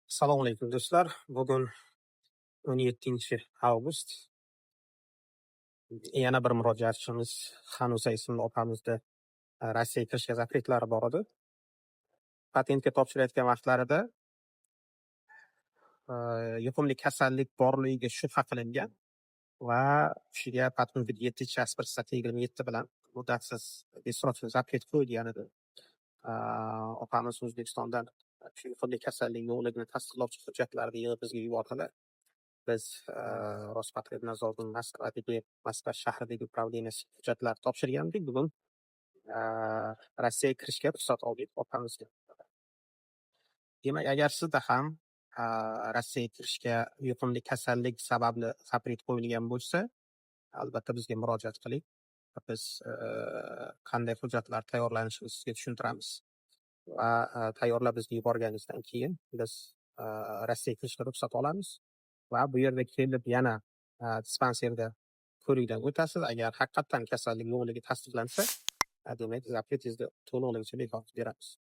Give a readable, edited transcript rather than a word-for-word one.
Assalomu alaykum do'stlar. Bugun 17-avgust. Yana bir murojaatchimiz Hanusa ismli opamizda Rossiyaga kirishga zapretlari bor edi. Patentga topshirayotgan vaqtlarida yuqumli kasallik borligiga shubha qilingan va o'shaga patent 7/1/27 bilan muddatsiz bessrочный zapret qo'yilgan edi. Opamiz O'zbekistondan shu yuqumli kasallik yo'qligini tasdiqlovchi hujjatlarni yig'ib bizga yubordilar. Biz Rospotrebnadzorning Moskva shahridagi upravleniyasiga hujjatlar topshirgandik. Bugun Rossiyaga kirishga ruxsat oldik opamizga. Demak, agar sizda ham Rossiyaga kirishga yuqumli kasallik sababli zapret qo'yilgan bo'lsa, albatta bizga murojaat qiling. Biz qanday hujjatlar tayyorlanishini sizga tushuntiramiz va tayyorlab bizga yuborganingizdan keyin biz Rossiyaga kirishga ruxsat olamiz va bu yerga kelib yana dispanserda ko'rikdan o'tasiz. Agar haqiqatdan kasallik yo'qligi tasdiqlansa, demak, zapretingizni to'liqligicha bekor qilib beramiz.